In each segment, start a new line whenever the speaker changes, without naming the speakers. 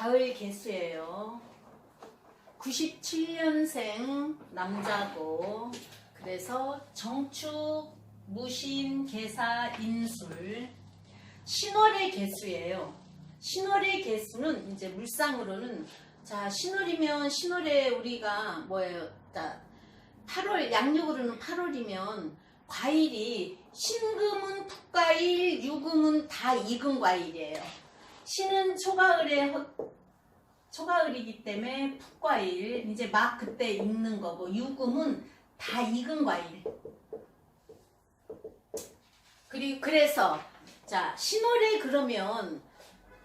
가을 개수예요. 97년생 남자고, 그래서 정축, 무신, 개사, 인술, 신월의 개수예요. 신월의 개수는 이제 물상으로는, 자, 신월이면 신월에 우리가 뭐예요? 자, 8월, 양력으로는 8월이면 과일이 신금은 풋과일, 유금은 다 익은과일이에요. 신은 초가을이기 때문에 풋과일, 이제 막 그때 익는 거고, 유금은 다 익은 과일. 그래서 자, 신월에 그러면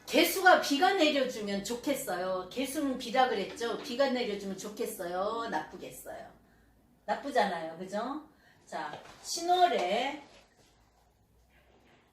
개수가 비가 내려주면 좋겠어요. 개수는 비라 그랬죠. 비가 내려주면 좋겠어요, 나쁘겠어요? 나쁘잖아요, 그죠? 자, 신월에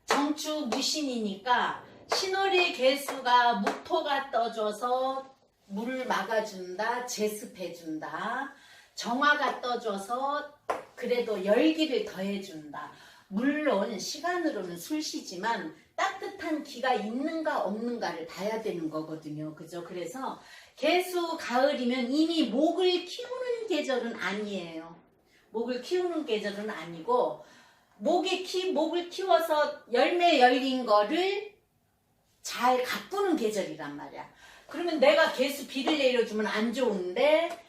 정축 무신이니까 신월의 개수가 무토가 떠줘서 물을 막아준다, 제습해준다. 정화가 떠줘서 그래도 열기를 더해준다. 물론 시간으로는 술시지만 따뜻한 기가 있는가 없는가를 봐야 되는 거거든요. 그죠? 그래서 개수 가을이면 이미 목을 키우는 계절은 아니에요. 목을 키우는 계절은 아니고, 목을 키워서 열매 열린 거를 잘 가꾸는 계절이란 말이야. 그러면 내가 개수 비를 내려주면 안 좋은데,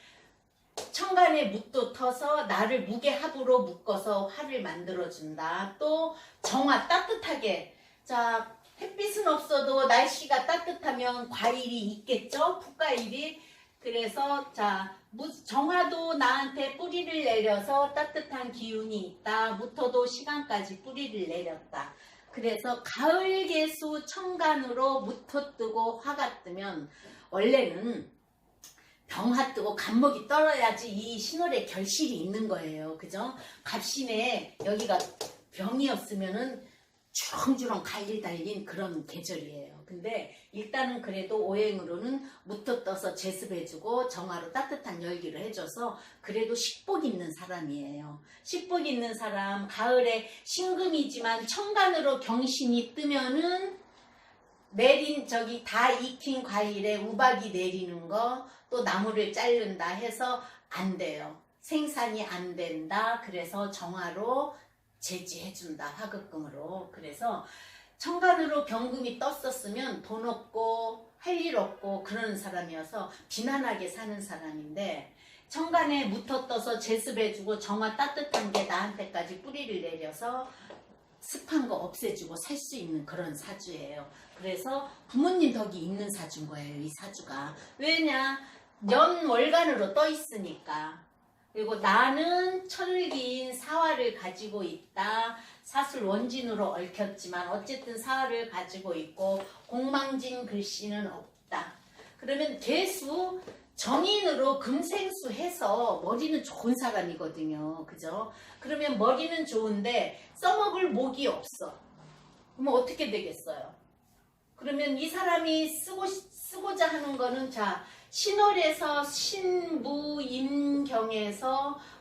천간에 묵도 터서 나를 무게합으로 묶어서 화를 만들어준다. 또 정화, 따뜻하게. 자, 햇빛은 없어도 날씨가 따뜻하면 과일이 있겠죠? 풋과일이. 그래서 자, 정화도 나한테 뿌리를 내려서 따뜻한 기운이 있다. 무토도 시간까지 뿌리를 내렸다. 그래서 가을 개수 천간으로 무토 뜨고 화가 뜨면 원래는 병화 뜨고 간목이 떨어야지 이 신월에 결실이 있는 거예요. 그죠? 갑신에 여기가 병이 없으면은 주렁주렁 과일 달린 그런 계절이에요. 근데 일단은 그래도 오행으로는 무토 떠서 제습해주고 정화로 따뜻한 열기를 해줘서 그래도 식복 있는 사람이에요. 식복 있는 사람, 가을에 신금이지만 천간으로 경신이 뜨면은 내린 저기 다 익힌 과일에 우박이 내리는 거, 또 나무를 자른다 해서 안 돼요. 생산이 안 된다. 그래서 정화로 제지해준다. 화급금으로. 그래서 천간으로 병금이 떴었으면 돈 없고 할 일 없고 그러는 사람이어서 비난하게 사는 사람인데, 천간에 무토 떠서 제습해주고 정화 따뜻한 게 나한테까지 뿌리를 내려서 습한 거 없애주고 살 수 있는 그런 사주예요. 그래서 부모님 덕이 있는 사주인 거예요, 이 사주가. 왜냐? 연월간으로 떠 있으니까. 그리고 나는 천을기인 사화를 가지고 있다. 사술 원진으로 얽혔지만 어쨌든 사화를 가지고 있고 공망진 글씨는 없다. 그러면 개수 정인으로 금생수 해서 머리는 좋은 사람이거든요. 그죠? 그러면 머리는 좋은데 써먹을 목이 없어. 그러면 어떻게 되겠어요? 그러면 이 사람이 쓰고자 하는 거는, 자, 신월에서 신무임경에서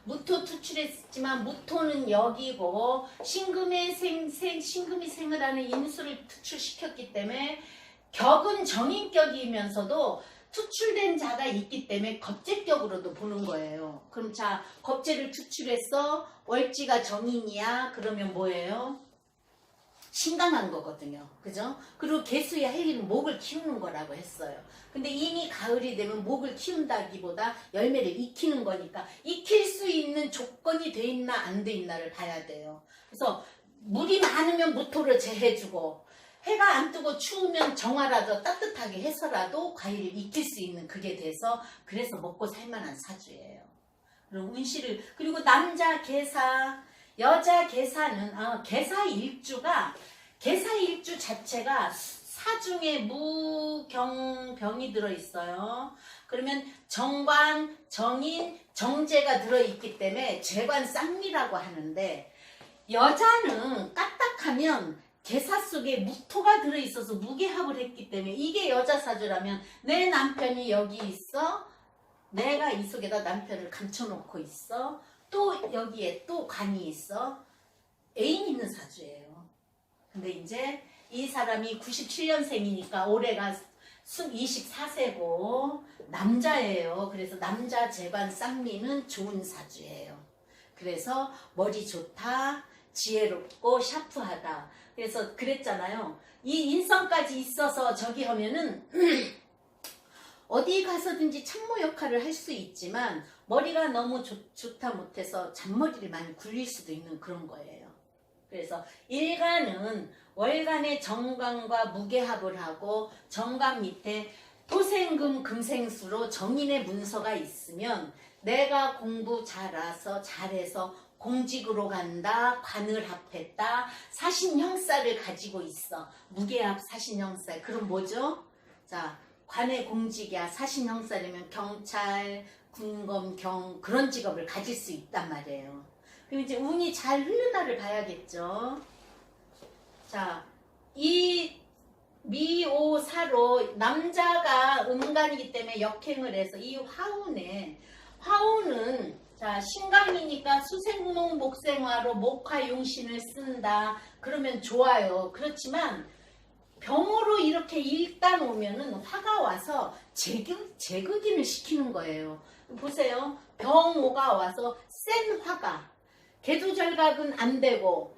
무토 투출했지만 무토는 여기고 신금이 생을 하는 인수를 투출시켰기 때문에 격은 정인격이면서도 투출된 자가 있기 때문에 겁재격으로도 보는 거예요. 그럼 자, 겁재를 투출해서 월지가 정인이야. 그러면 뭐예요? 신강한 거거든요. 그죠? 그리고 개수의 할 일은 목을 키우는 거라고 했어요. 근데 이미 가을이 되면 목을 키운다기보다 열매를 익히는 거니까 익힐 수 있는 조건이 돼 있나 안 돼 있나를 봐야 돼요. 그래서 물이 많으면 무토를 제해주고, 해가 안 뜨고 추우면 정화라도 따뜻하게 해서라도 과일을 익힐 수 있는 그게 돼서, 그래서 먹고 살만한 사주예요. 그럼 운시를, 그리고 남자 개사, 여자 개사는 개사 일주 자체가 사중에 무경병이 들어있어요. 그러면 정관, 정인, 정제가 들어있기 때문에 재관 쌍미라고 하는데, 여자는 까딱하면 개사 속에 무토가 들어있어서 무게합을 했기 때문에 이게 여자 사주라면 내 남편이 여기 있어, 내가 이 속에다 남편을 감춰놓고 있어, 또 여기에 또 관이 있어, 애인 있는 사주예요. 근데 이제 이 사람이 97년생이니까 올해가 24세고 남자예요. 그래서 남자 재관 쌍미는 좋은 사주예요. 그래서 머리 좋다, 지혜롭고 샤프하다. 그래서 그랬잖아요. 이 인성까지 있어서 저기 하면은 어디 가서든지 참모 역할을 할 수 있지만 머리가 너무 좋다 못해서 잔머리를 많이 굴릴 수도 있는 그런 거예요. 그래서 일간은 월간의 정관과 무게합을 하고 정관 밑에 토생금 금생수로 정인의 문서가 있으면 내가 공부 잘해서 공직으로 간다, 관을 합했다, 사신형사를 가지고 있어. 무게합 사신형사. 그럼 뭐죠? 자, 관의 공직이야. 사신형사라면 경찰, 군검, 경 그런 직업을 가질 수 있단 말이에요. 그럼 이제 운이 잘 흐르나를 봐야겠죠. 자, 이 미오사로 남자가 음간이기 때문에 역행을 해서 이 화우는 자 신강이니까 수생목 목생화로 목화용신을 쓴다. 그러면 좋아요. 그렇지만 병으로 이렇게 일단 오면은 화가 와서 제극인을 시키는 거예요. 보세요. 병오가 와서 센 화가 개두절각은 안 되고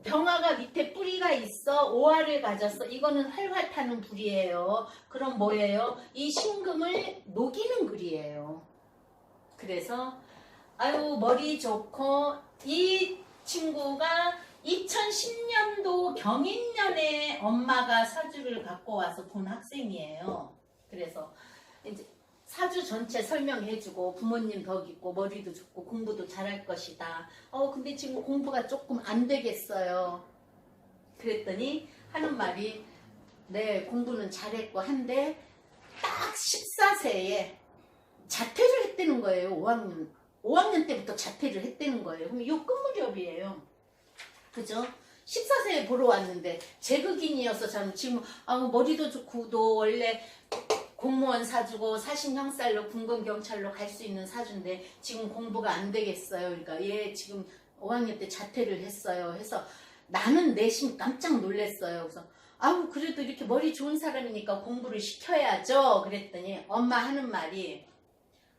병화가 밑에 뿌리가 있어 오화를 가졌어. 이거는 활활 타는 불이에요. 그럼 뭐예요? 이 신금을 녹이는 글이에요. 그래서 아유 머리 좋고 이 친구가 2010년도 경인년에 엄마가 사주를 갖고 와서 본 학생이에요. 그래서 이제 사주 전체 설명해주고 부모님 덕 있고 머리도 좋고 공부도 잘할 것이다. 근데 지금 공부가 조금 안 되겠어요. 그랬더니 하는 말이 네 공부는 잘했고 한데 딱 14세에 자퇴를 했다는 거예요. 5학년 때부터 자퇴를 했다는 거예요. 그럼 요 끝무렵이에요. 그죠? 14세에 보러 왔는데 제극인이어서 참 지금 머리도 좋고 도 원래 공무원 사주고 사신형살로 군검경찰로 갈 수 있는 사주인데 지금 공부가 안 되겠어요. 그러니까 얘 지금 5학년 때 자퇴를 했어요. 해서 나는 내심 깜짝 놀랐어요. 그래서 그래도 이렇게 머리 좋은 사람이니까 공부를 시켜야죠. 그랬더니 엄마 하는 말이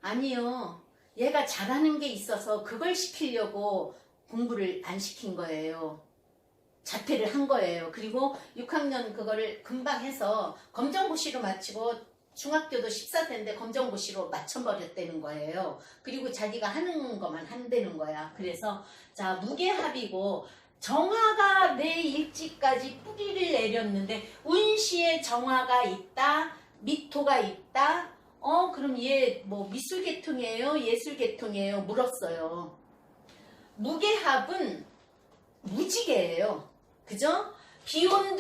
아니요. 얘가 잘하는 게 있어서 그걸 시키려고 공부를 안 시킨 거예요. 자퇴를 한 거예요. 그리고 6학년 그거를 금방 해서 검정고시로 마치고 중학교도 14세인데 검정고시로 맞춰버렸다는 거예요. 그리고 자기가 하는 것만 한다는 거야. 그래서 자 무게합이고 정화가 내 일지까지 뿌리를 내렸는데 운시에 정화가 있다. 미토가 있다. 그럼 얘 뭐 미술계통이에요? 예술계통이에요? 물었어요. 무게합은 무지개예요. 그죠? 비온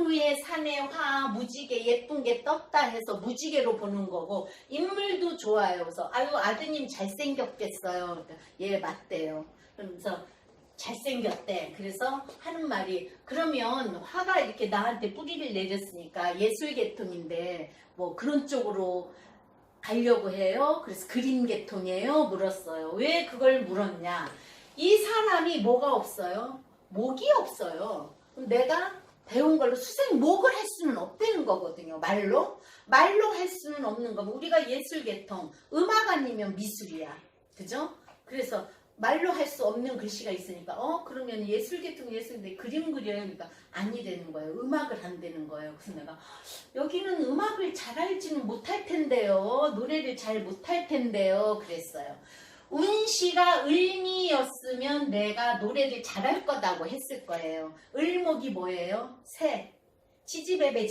후에 산에 화 무지개 예쁜 게 떴다 해서 무지개로 보는 거고 인물도 좋아요. 그래서 아드님 잘생겼겠어요. 그러니까 얘 맞대요. 그러면서 잘생겼대. 그래서 하는 말이 그러면 화가 이렇게 나한테 뿌리를 내렸으니까 예술계통인데 뭐 그런 쪽으로 가려고 해요. 그래서 그림계통이에요. 물었어요. 왜 그걸 물었냐? 이 사람이 뭐가 없어요? 목이 없어요. 내가 배운 걸로 수생목을 할 수는 없다는 거거든요. 말로 할 수는 없는 거고 우리가 예술계통 음악 아니면 미술이야. 그죠? 그래서 말로 할 수 없는 글씨가 있으니까 그러면 예술계통인데 그림 그려요. 그러니까 아니 되는 거예요. 음악을 한다는 거예요. 그래서 내가 여기는 음악을 잘 알지는 못할 텐데요. 노래를 잘 못할 텐데요. 그랬어요. 운시가 을미였으면 내가 노래를 잘할 거다고 했을 거예요. 을목이 뭐예요? 새. 지지배배.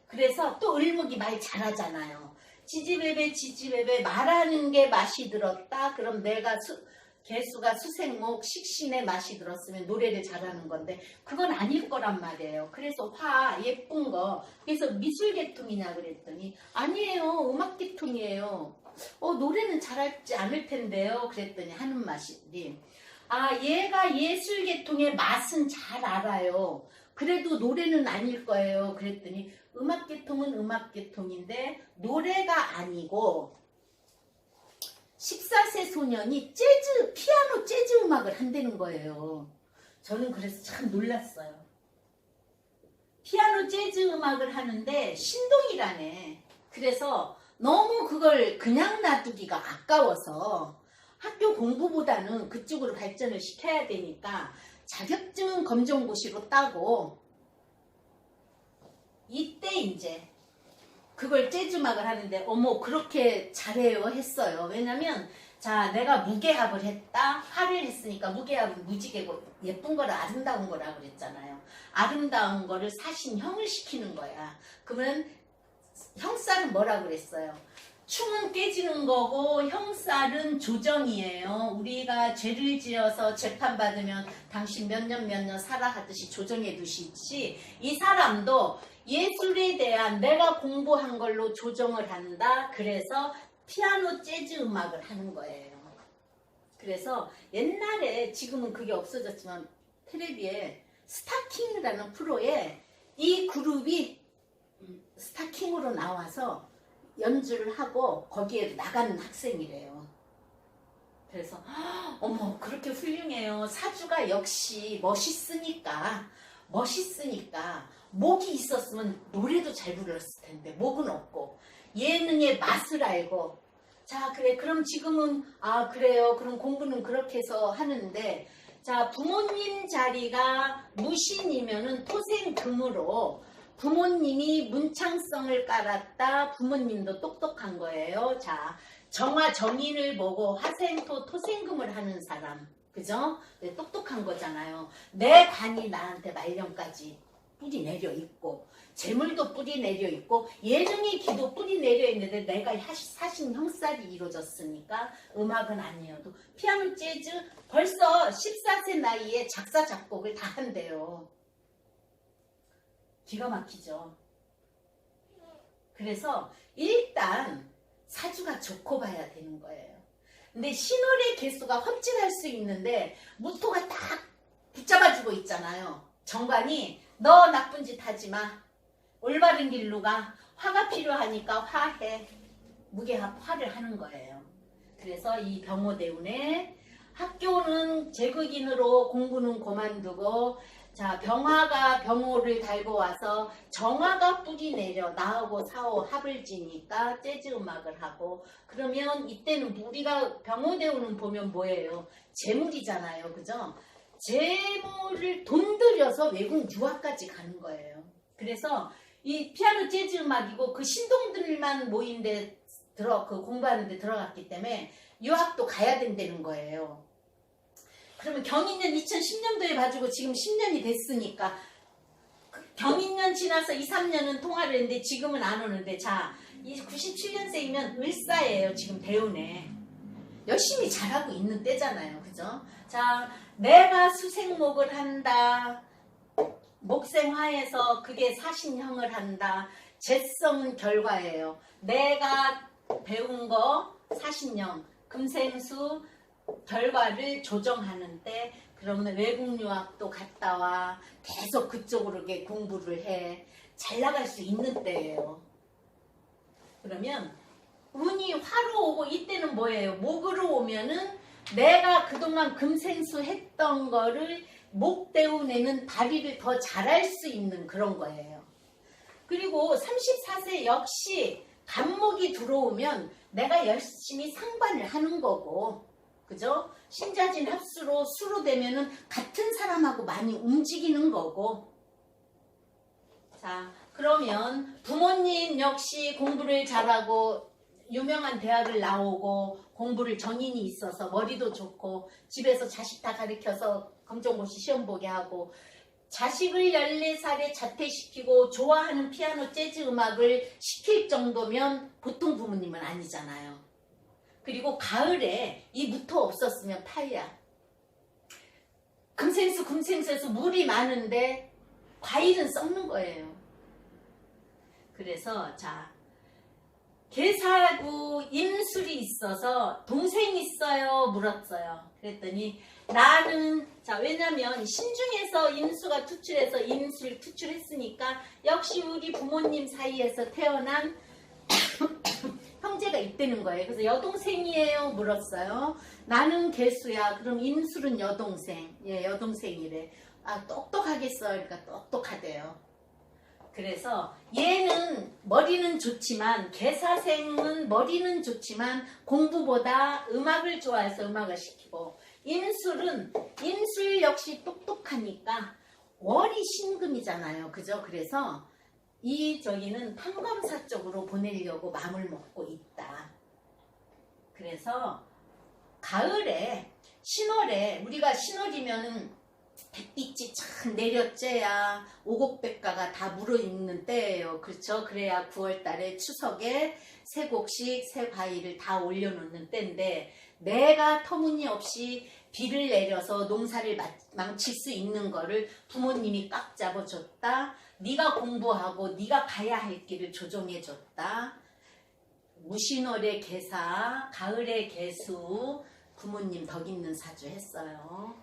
그래서 또 을목이 말 잘하잖아요. 지지배배 말하는 게 맛이 들었다. 그럼 내가 개수가 수생목 식신의 맛이 들었으면 노래를 잘하는 건데 그건 아닐 거란 말이에요. 그래서 화 예쁜 거 그래서 미술계통이냐 그랬더니 아니에요. 음악계통이에요. 노래는 잘하지 않을 텐데요. 그랬더니 하는 말이 얘가 예술계통의 맛은 잘 알아요. 그래도 노래는 아닐 거예요. 그랬더니 음악계통은 음악계통인데 노래가 아니고 14세 소년이 피아노 재즈 음악을 한다는 거예요. 저는 그래서 참 놀랐어요. 피아노 재즈 음악을 하는데 신동이라네. 그래서 너무 그걸 그냥 놔두기가 아까워서 학교 공부보다는 그쪽으로 발전을 시켜야 되니까 자격증은 검정고시로 따고 이때 이제 그걸 재즈 음악을 하는데 어머 그렇게 잘해요 했어요. 왜냐면 자 내가 무게합을 했다. 화를 했으니까 무게합은 무지개고 예쁜 거라 아름다운 거라 그랬잖아요. 아름다운 거를 사신형을 시키는 거야. 그러면 형살은 뭐라 그랬어요? 충은 깨지는 거고 형살은 조정이에요. 우리가 죄를 지어서 재판받으면 당신 몇 년 살아 하듯이 조정해 두시지 이 사람도 예술에 대한 내가 공부한 걸로 조정을 한다. 그래서 피아노 재즈 음악을 하는 거예요. 그래서 옛날에 지금은 그게 없어졌지만 텔레비에 스타킹이라는 프로에 이 그룹이 스타킹으로 나와서 연주를 하고 거기에 나가는 학생이래요. 그래서 어머 그렇게 훌륭해요. 사주가 역시 멋있으니까 목이 있었으면 노래도 잘 불렀을 텐데 목은 없고 예능의 맛을 알고 자 그래 그럼 지금은 아 그래요 그럼 공부는 그렇게 해서 하는데 자 부모님 자리가 무신이면은 토생금으로 부모님이 문창성을 깔았다. 부모님도 똑똑한 거예요. 자 정화 정인을 보고 화생토 토생금을 하는 사람 그죠? 네, 똑똑한 거잖아요. 내 관이 나한테 말년까지 뿌리 내려 있고 재물도 뿌리 내려 있고 예능의 기도 뿌리 내려 있는데 내가 사신 형살이 이루어졌으니까 음악은 아니어도 피아노 재즈 벌써 14세 나이에 작사 작곡을 다 한대요. 기가 막히죠. 그래서 일단 사주가 좋고 봐야 되는 거예요. 근데 신월의 개수가 헛짓할 수 있는데 무토가 딱 붙잡아주고 있잖아요. 정관이 너 나쁜 짓 하지 마. 올바른 길로 가. 화가 필요하니까 화해. 무게합 화를 하는 거예요. 그래서 이 병호대운에 학교는 제극인으로 공부는 그만두고 자 병화가 병호를 달고 와서 정화가 뿌리 내려 나하고 사오 합을 지니까 재즈 음악을 하고 그러면 이때는 우리가 병호대운은 보면 뭐예요? 재물이잖아요. 그죠? 재물을 돈 들여서 외국 유학까지 가는 거예요. 그래서 이 피아노 재즈 음악이고 그 신동들만 모인데 그 공부하는데 들어갔기 때문에 유학도 가야 된다는 거예요. 그러면 경인년 2010년도에 봐주고 지금 10년이 됐으니까 경인년 지나서 2, 3년은 통화를 했는데 지금은 안 오는데 자, 이 97년생이면 을사예요. 지금 대운에. 열심히 잘하고 있는 때잖아요. 그죠? 자, 내가 수생목을 한다. 목생화에서 그게 사신형을 한다. 재성은 결과예요. 내가 배운 거 사신형, 금생수 결과를 조정하는데 그러면 외국 유학도 갔다 와. 계속 그쪽으로 공부를 해. 잘 나갈 수 있는 때예요. 그러면 운이 화로 오고 이때는 뭐예요? 목으로 오면은 내가 그동안 금생수 했던 거를 목대운에는 발휘를 더 잘할 수 있는 그런 거예요. 그리고 34세 역시 간목이 들어오면 내가 열심히 상반을 하는 거고 그죠? 신자진 합수로 수로 되면은 같은 사람하고 많이 움직이는 거고 자 그러면 부모님 역시 공부를 잘하고 유명한 대학을 나오고 공부를 정인이 있어서 머리도 좋고 집에서 자식 다 가르쳐서 검정고시 시험 보게 하고 자식을 14살에 자퇴시키고 좋아하는 피아노 재즈 음악을 시킬 정도면 보통 부모님은 아니잖아요. 그리고 가을에 이 무토 없었으면 파야. 금생수에서 물이 많은데 과일은 썩는 거예요. 그래서 자 계사하고 임술이 있어서 동생이 있어요? 물었어요. 그랬더니 나는 자 왜냐면 신중에서 임수가 투출해서 임술 투출했으니까 역시 우리 부모님 사이에서 태어난 형제가 있다는 거예요. 그래서 여동생이에요? 물었어요. 나는 개수야. 그럼 임술은 여동생. 예, 여동생이래. 아 똑똑하겠어. 그러니까 똑똑하대요. 그래서 얘는 머리는 좋지만 개사생은 머리는 좋지만 공부보다 음악을 좋아해서 음악을 시키고 임술 역시 똑똑하니까 월이 신금이잖아요. 그죠? 그래서 저기는 판검사 쪽으로 보내려고 마음을 먹고 있다. 그래서 가을에 신월에 우리가 신월이면은 햇빛이 참 내렸째야 오곡백과가 다 물어있는 때예요. 그렇죠? 그래야 9월달에 추석에 세 곡식 새 과일을 다 올려놓는 때인데 내가 터무니없이 비를 내려서 농사를 망칠 수 있는 거를 부모님이 꽉 잡아줬다. 네가 공부하고 네가 가야 할 길을 조정해줬다. 무신월의 개사, 가을의 개수 부모님 덕 있는 사주 했어요.